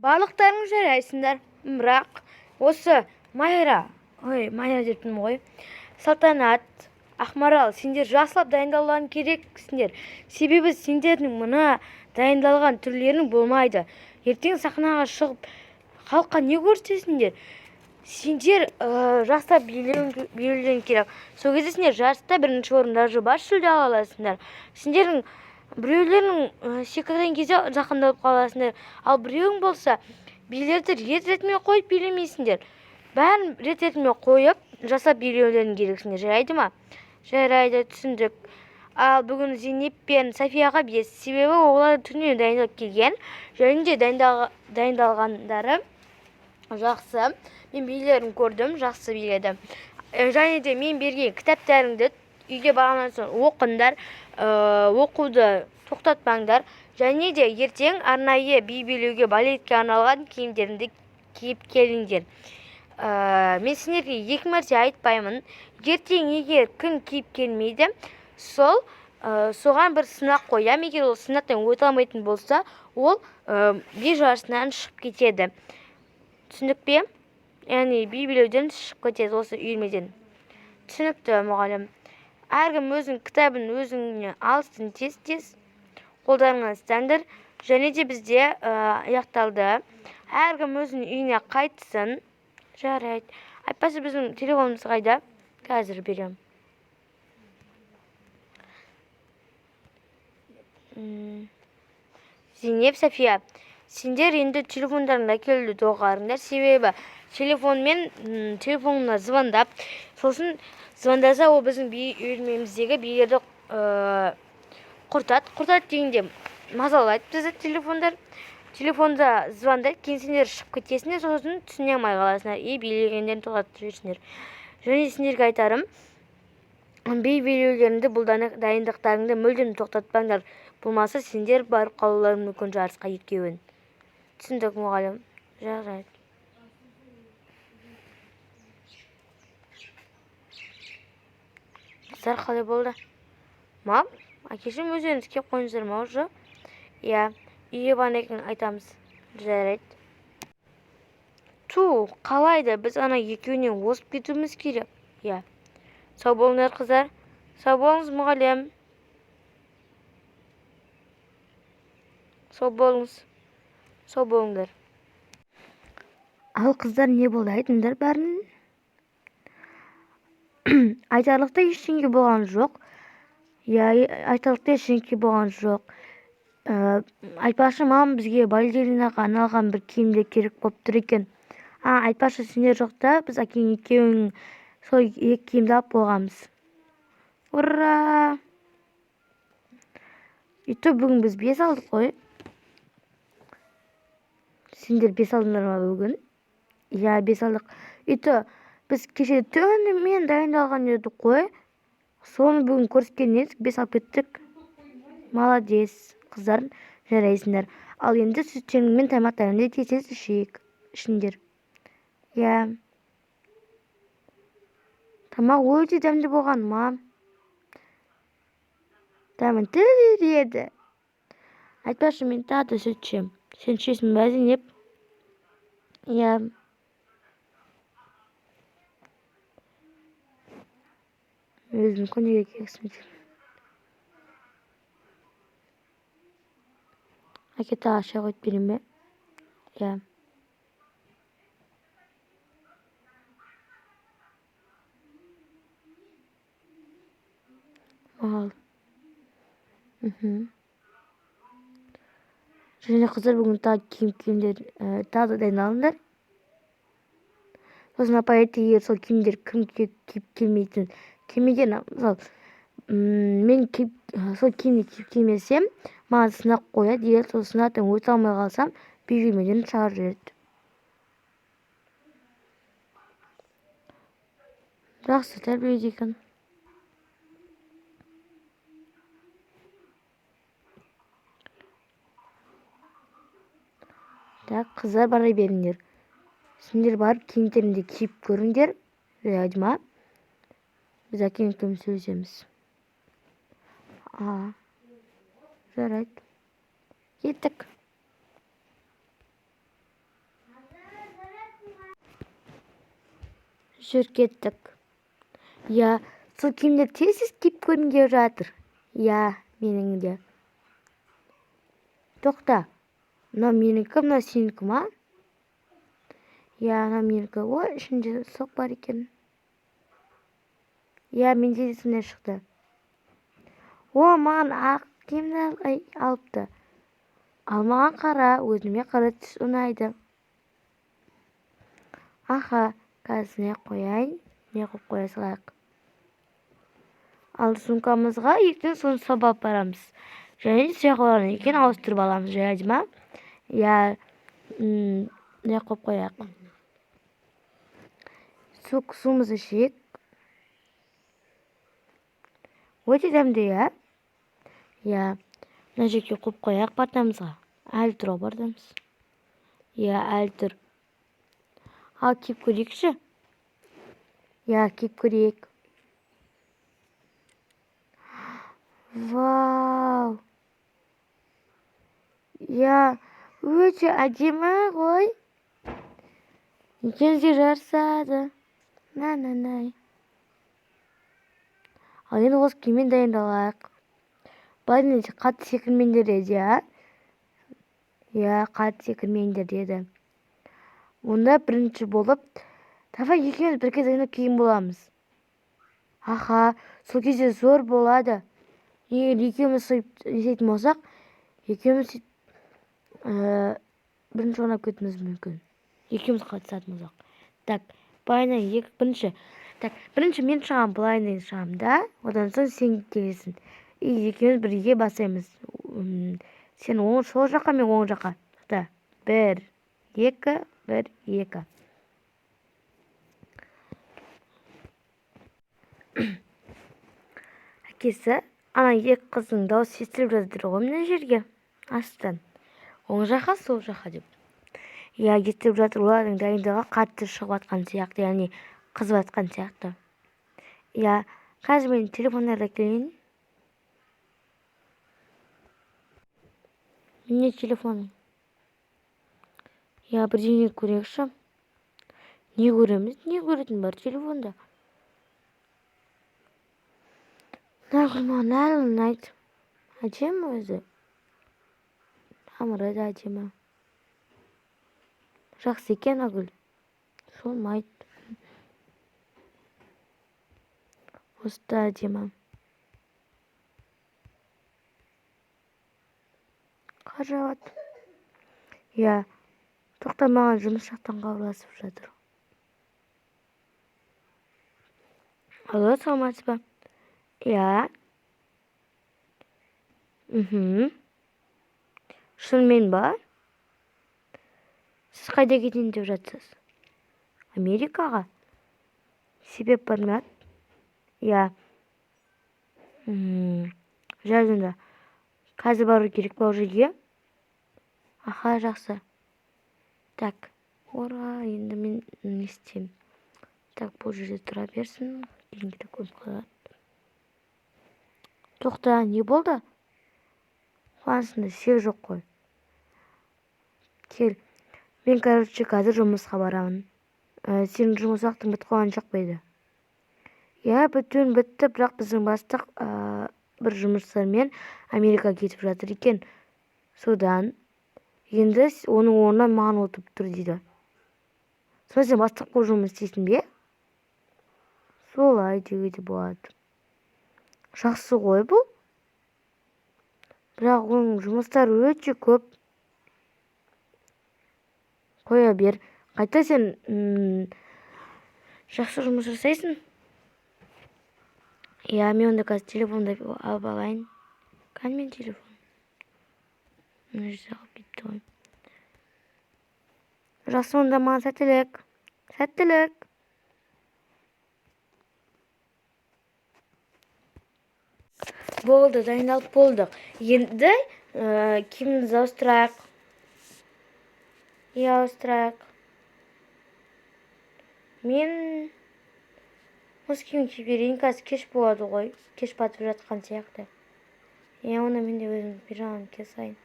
Барлықтарыңыз жарайсыңдар, бірақ осы Майра дептім ғой. Салтанат, Ақмарал, сендер жақсылап дайындалған керексіңдер. Себебі сендердің мына дайындалған түрлерің болмайды. Ертең сахнаға шығып, халыққа не көрсетесіңдер? Сендер жақсылап билеуің керек. Сол кезде сендер жарыста бірінші орындарды бас жүлде ала аласыңдар. Сендердің біреулерің секірген кезде жақындалып қаласыңдар, ал біреуің болса билерді рет-ретімен қойып билемейсіңдер. Бәрін рет-ретімен қойып жасап билеулерің керексіңдер. Жарайды ма? Жарайды, түсіндік. Ал бүгін Зейнеп пен Софияға бес, себебі олар түннен дайындалып келген, және де дайындалғандары жақсы. Мен билерін көрдім, жақсы биледі. Және де мен берген кітаптарыңды үйге барғаннан соң оқыңдар, оқуды тоқтатпаңдар. Және де ертең арнайы би билеуге, балетке арналған киімдеріңді киіп келіңдер. Мен сендерге 2 мәрте айтпаймын. Ертең егер кім киіп келмейді, соған бір сынақ қоям. Егер ол сынақтан өте алмайтын болса, ол би жарысынан шығып кетеді. Түсіндік пе? Яғни би билеуден шығып кетеді осы үйірмеден. Түсінікті, мұғалім. Әркім өзінің кітабын өзіңе алсын тез-тез. Қолдарыңа ұстаңдар. Және де бізде аяқталды. Әркім өзінің үйіне қайтсын. Жарайды. Айтпаса біздің телефонымыз қайда? Қазір берем. Зейнеп, София, сендер енді телефондарыңды әкелуді доғарыңдар. Себебі телефонына звондап, сосын звондаса ол біздің үйірмеміздегі билерді құртат дегенде мазалайды бізді телефонда звондайды, кейін сендер шығып кетесіңдер, сосын түсіне алмай қаласыңдар, билегендерін тоқтатып жүрсіңдер. Және сендерге айтарым, би билеулеріңді, бұл дайындықтарыңды мүлдем тоқтатпаңдар. Болмаса сендер барып қалуларың мүмкін жарысқа екеуін. Түсіндік, мұғалім? Жарайды. Қыздар қалай болды? Мам, әкешім өзіңіз кеп қойыңыздар ма уже? Иә, үйге барған айтамыз. Жарайды. Қалайда біз ана екеуінен озып кетуіміз керек. Иә. Сау болыңдар, қыздар. Сау болыңыз, мұғалім. Сау болыңдар. Ал қыздар не болды? Айтыңдар бәрін. Айтарлықта ештеңе болған жоқ. Айтпашы, мам, бізге балеринаға арналған бір киімдер керек болып тұр екен. Айтпашы, сендер жоқта, біз әкең екеуің сол екі киімді алып болғанбыз. Ура! Үйті бүгін біз 5 алдық қой. Сендер 5 алдыңдар ма бүгін? Иә, 5 алдық. Үйті біз кеше түнімен дайындалған едік қой. Соны бүгін көріскеннен 5 алып кеттік. Молодец, қыздар, жарайсыңдар. Ал енді сүттерің мен тамақтарыңды тез ішіңдер. Иә. Тамақ өте дәмді болған, ма. Дәмін тіл еді. Айтпашы, мен тағы да сүт ішем. Сен ішесің бе, Зейнеп? Иә. Өзім көңілге кексім. Әке тағы шай қойып берем бе? Иә. Мағал. Және қыздар бүгін тағы киімдер тағы да дайындалыңдар. Сосын апай айтты, егер сол киімдер кім киіп келмейтін, келмеген, мен сол киімді киіп келмесем, маған сынақ қояды, егер сол сынақтан өте алмай қалсам, би үйірмеден шығарып жібереді. Жақсы тәрбиелейді екен. Қыздар бара беріңдер. Сендер барып киімдеріңді киіп көріңдер. Жарайды ма? Біз әкең екеуміз сөйлесеміз. Жарайды. Кеттік. жүріп кеттік. Иә, сол киімдер тез киіп көргім келіп жатыр. Иә, менің де. Тоқта, мынау менікі, мынау сенікі ма? Иә, мынау менікі. Ой, ішінде сок бар екен. Иә, менде де сондай шықты. О, маған ақ киімді алыпты. Ал маған қара, өзіме қара түс ұнайды. Аха, қазір не қояйын? Не қойып қоя салайық? Ал сумкамызға ертең соны салып барамыз. Және сүйақларын екен ауыстырып аламыз, жарайды ма? Я не қойып қояйық? Суымызды ішейік. Өте дәмді, иә? Иә, мына жерге қойып қояйық партамызға. Әлі тұр бардамыз. Иә, әлі тұр. Ал киіп көрейікші? Иә, киіп көрейік. Вау! Иә, өте әдемі ғой. Екеумізге жарасады. На-на-най. Ал енді осы киіммен дайындалайық. Былай қатты секірмеңдер деді, иә? Иә, қатты секірмеңдер деді. Онда бірінші болып, давай екеуміз бірге дайындап киім боламыз. Аха, сол кезде зор болады. Егер екеуміз сөйтетін болсақ, екеуміз бірінші ойнап кетуіміз мүмкін. Екеуміз қатысатын болсақ. Так, былайынан бірінші. Так, бірінші мен шығам, былайынан шығам да, одан соң сен келесің. Екеуміз бірге басаймыз. Сен сол жаққа, мен оң жаққа. Да, 1, 2, 1, 2. Әкесі, ана екі қыздың дауыс естіліп жатыр ғой мына жерге. Астан. Оң жаққа, сол жаққа деп. Иә, естіліп жатыр, олардың дайындығы қатты шығып атқан сияқты, яғни қызып атқан сияқты. Иә, қазір мен телефондарда келейін. Не телефоның? Я бірдеңе көрейікші. Не көреміз? Не көретін бар телефонда? Нағыл маған әлі ұнайды. Әдемі өзі. Тамыры да әдемі. Жақсы екен Нағыл. Солмайды. Осы да әдемі. Қажауат. Я, тоқта маған жұмыс жақтан хабарласып жатыр. Алло, саламатсыз ба? Я. Шынымен ба? Сіз қайда кетейін деп жатсыз? Америкаға? Себеп бар ма? Я. Жазында. Қазір бару керек па жерге? Аха, жақсы. Так, ура, енді мен не істеймін? Так, бұл жерде тұра берсін. Кейінгі де көп қалады. Тоқта, не болды? Қуансында сел жоқ қой. Кел. Мен, короче, қазір жұмысқа барамын. Сенің жұмыс уақытың бітіп қалған жоқ па еді? Я, бүтін бітті, бірақ біздің бастық бір жұмыстармен Америка кетіп жатыр екен. Содан енді оның орнынан маған отырып тұр дейді. Сонда сен бастық болып жұмыс істейсің бе? Солай деуге де болады. Жақсы ғой бұл. Бірақ оның жұмыстары өте көп. Қоя бер. Қайта сен жақсы жұмыс жасайсың. Я, мен онда қазір телефонды алып алайын. Қане мен телефон? Мына жерде алып кетті ғой. Жақсы, онда маған сәттілік. Сәттілік. Болды, дайындалып болдық. Енді киімімізді ауыстырайық. Иә, ауыстырайық. Мен осы киім киіп берейін, қазір кеш болады ғой. Кеш батып жатқан сияқты. Иә, оны мен де өзім пижамам кие салайын.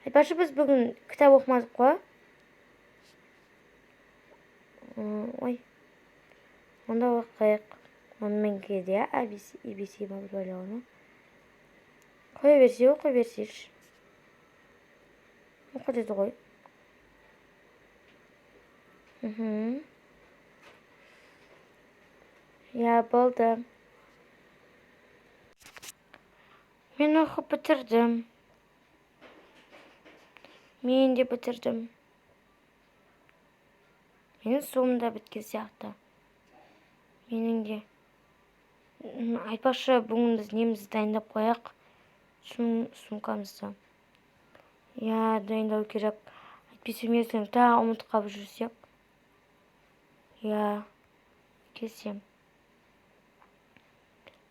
Айтпақшы, біз бүгін кітап оқымадық қой. Ой. Onda bakayık. Onun ben geldi ya. ABC mi böyle onu. Koy versiyor, koy versiyor. O kadar da koy. Ya buldum. Ben okuyup bitirdim. Men de bitirdim. Menin suum da bitken siyahtı. Menin de. Айтпақшы, бүгін біз немізді дайындап қояқ. Сумкамызды. Я дайындау керек. Әйтпесе мен тағы ұмытып қалып жүрсек. Я келсем.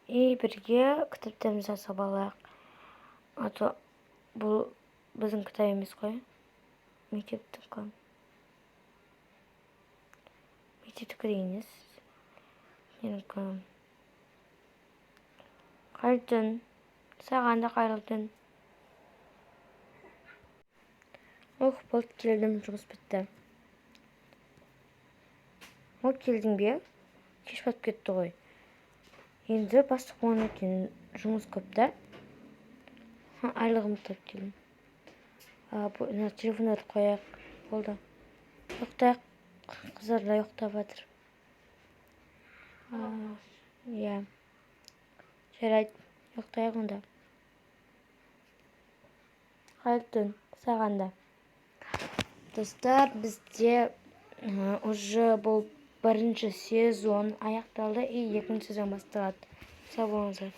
Бірге кітаптарымызды асап алайық. Ато бұл біздің кітап емес қой. Мектептікі. Мектептікі дейміз. Менікі. Қайырдың. Саған да қайырдың. Болды, келдім, жұмыс бітті. Келдің бе? Кеш батып кетті ғой. Енді бастық болған екен, жұмыс көп та. Айлығымды тауып келдім. Телефондарды қояйық. Болды. Ұйықтайық. Қыздар да ұйықтап жатыр. Иә. Жарайды. Ұйықтайық онда. Қайырдың. Саған да. Достар, бізде уже бұл бірінші сезон аяқталды и екінші сезон басталады. Сау болыңыздар.